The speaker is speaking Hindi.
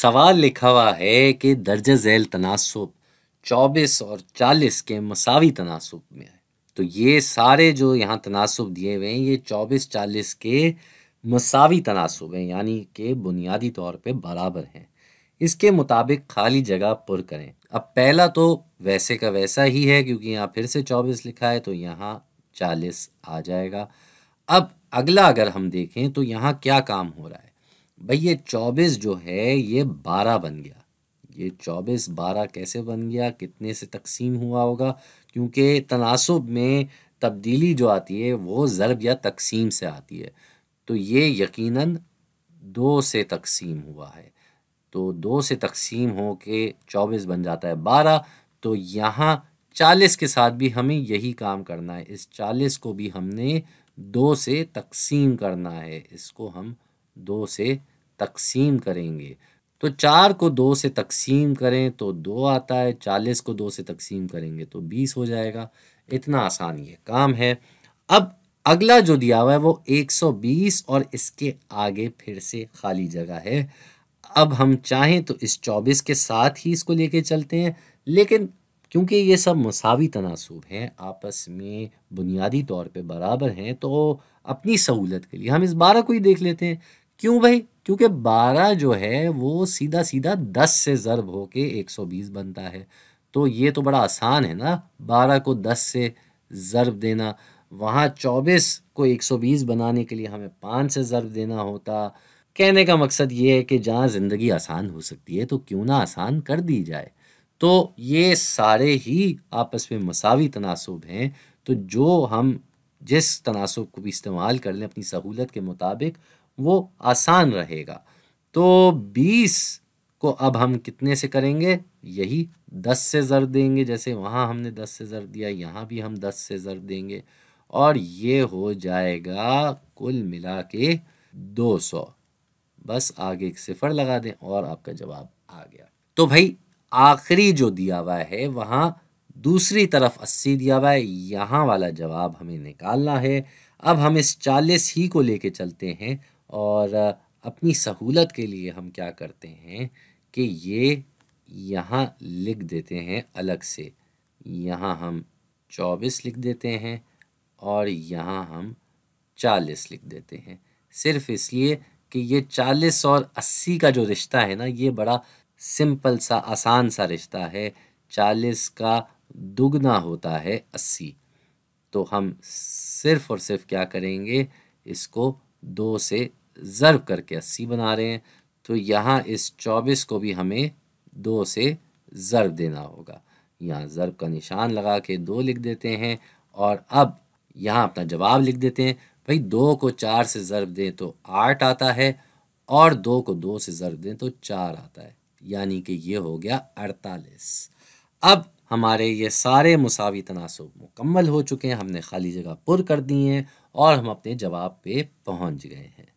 सवाल लिखा हुआ है कि दर्ज झैल तनासुब 24 और 40 के मसावी तनासुब में है। तो ये सारे जो यहाँ तनासुब दिए हुए हैं ये 24-40 के मसावी तनासुब हैं, यानी कि बुनियादी तौर पे बराबर हैं। इसके मुताबिक खाली जगह पुर करें। अब पहला तो वैसे का वैसा ही है क्योंकि यहाँ फिर से 24 लिखा है तो यहाँ 40 आ जाएगा। अब अगला अगर हम देखें तो यहाँ क्या काम हो रहा है भाई, ये 24 जो है ये 12 बन गया। ये 24 12 कैसे बन गया, कितने से तकसीम हुआ होगा? क्योंकि तनासुब में तब्दीली जो आती है वो ज़र्ब या तकसीम से आती है। तो ये यकीनन 2 से तकसीम हुआ है। तो 2 से तकसीम हो के 24 बन जाता है 12। तो यहाँ 40 के साथ भी हमें यही काम करना है। इस 40 को भी हमने 2 से तकसीम करना है। इसको हम 2 से तकसीम करेंगे। तो 4 को 2 से तकसीम करें तो 2 आता है, 40 को 2 से तकसीम करेंगे तो 20 हो जाएगा। इतना आसान ये काम है। अब अगला जो दिया हुआ है वो 120 और इसके आगे फिर से खाली जगह है। अब हम चाहें तो इस 24 के साथ ही इसको लेके चलते हैं, लेकिन क्योंकि ये सब मुसावी तनासुब हैं, आपस में बुनियादी तौर पे बराबर हैं, तो अपनी सहूलत के लिए हम इस 12 को ही देख लेते हैं। क्यों भाई? क्योंकि 12 जो है वो सीधा सीधा 10 से ज़र्ब होके 120 बनता है। तो ये तो बड़ा आसान है ना, 12 को 10 से ज़र्ब देना। वहाँ 24 को 120 बनाने के लिए हमें 5 से ज़र्ब देना होता। कहने का मकसद ये है कि जहाँ ज़िंदगी आसान हो सकती है तो क्यों ना आसान कर दी जाए। तो ये सारे ही आपस में मसावी तनासुब हैं। तो जो हम जिस तनासुब को भी इस्तेमाल कर लें अपनी सहूलत के मुताबिक वो आसान रहेगा। तो 20 को अब हम कितने से करेंगे? यही 10 से ज़र्ब देंगे। जैसे वहाँ हमने 10 से ज़र्ब दिया, यहाँ भी हम 10 से ज़र्ब देंगे और ये हो जाएगा कुल मिला के 200। बस आगे एक सिफर लगा दें और आपका जवाब आ गया। तो भाई आखिरी जो दिया हुआ है वहाँ दूसरी तरफ 80 दिया हुआ है, यहाँ वाला जवाब हमें निकालना है। अब हम इस 40 ही को लेके चलते हैं और अपनी सहूलत के लिए हम क्या करते हैं कि ये यहाँ लिख देते हैं अलग से। यहाँ हम 24 लिख देते हैं और यहाँ हम 40 लिख देते हैं, सिर्फ इसलिए कि ये 40 और 80 का जो रिश्ता है ना ये बड़ा सिंपल सा आसान सा रिश्ता है। 40 का दुगना होता है 80। तो हम सिर्फ और सिर्फ क्या करेंगे, इसको 2 से ज़र्ब करके 80 बना रहे हैं। तो यहाँ इस 24 को भी हमें 2 से ज़र्ब देना होगा। यहाँ ज़र्ब का निशान लगा के 2 लिख देते हैं और अब यहाँ अपना जवाब लिख देते हैं। भाई 2 को 4 से ज़र्ब दें तो 8 आता है और 2 को 2 से ज़र्ब दें तो 4 आता है, यानी कि ये हो गया 48। अब हमारे ये सारे मुसावी तनासुब मुकम्मल हो चुके हैं, हमने खाली जगह पुर कर दी हैं और हम अपने जवाब पे पहुंच गए हैं।